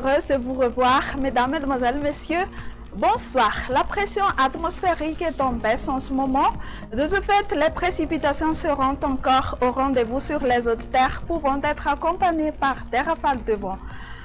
heureuse de vous revoir, mesdames, mesdemoiselles, messieurs. Bonsoir. La pression atmosphérique est en baisse en ce moment. De ce fait, les précipitations seront encore au rendez-vous sur les hautes terres, pouvant être accompagnées par des rafales de vent.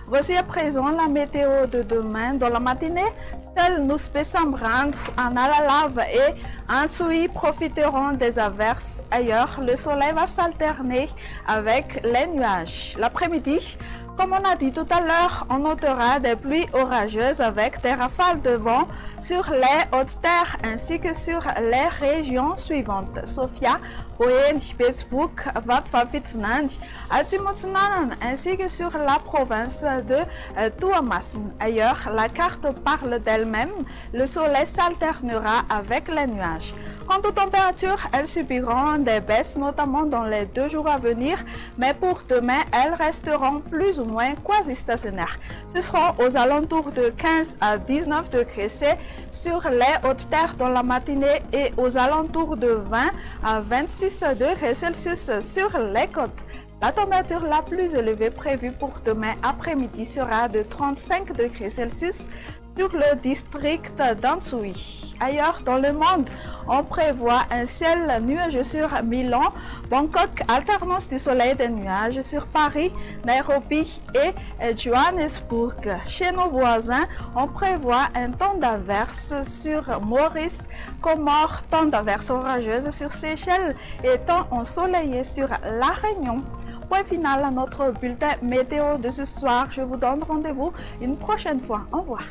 Voici à présent la météo de demain. Dans la matinée, seuls nous spécimerons en Alalave et en Tsui profiteront des averses. Ailleurs, le soleil va s'alterner avec les nuages. L'après-midi, comme on a dit tout à l'heure, on notera des pluies orageuses avec des rafales de vent sur les hautes terres ainsi que sur les régions suivantes. Sofia, Boyen, Spitzburg, Vatfafitfnand, Altimotsunanan ainsi que sur la province de Tuamasin. Ailleurs, la carte parle d'elle-même. Le soleil s'alternera avec les nuages. Quant aux températures, elles subiront des baisses, notamment dans les 2 jours à venir, mais pour demain, elles resteront plus ou moins quasi-stationnaires. Ce sera aux alentours de 15 à 19 degrés C sur les hautes terres dans la matinée et aux alentours de 20 à 26 degrés Celsius sur les côtes. La température la plus élevée prévue pour demain après-midi sera de 35 degrés Celsius sur le district d'Antsui. Ailleurs dans le monde, on prévoit un ciel nuageux sur Milan, Bangkok, alternance du soleil et des nuages sur Paris, Nairobi et Johannesburg. Chez nos voisins, on prévoit un temps d'averse sur Maurice, Comores, temps d'averse orageuse sur Seychelles et temps ensoleillé sur La Réunion. Point final à notre bulletin météo de ce soir. Je vous donne rendez-vous une prochaine fois. Au revoir.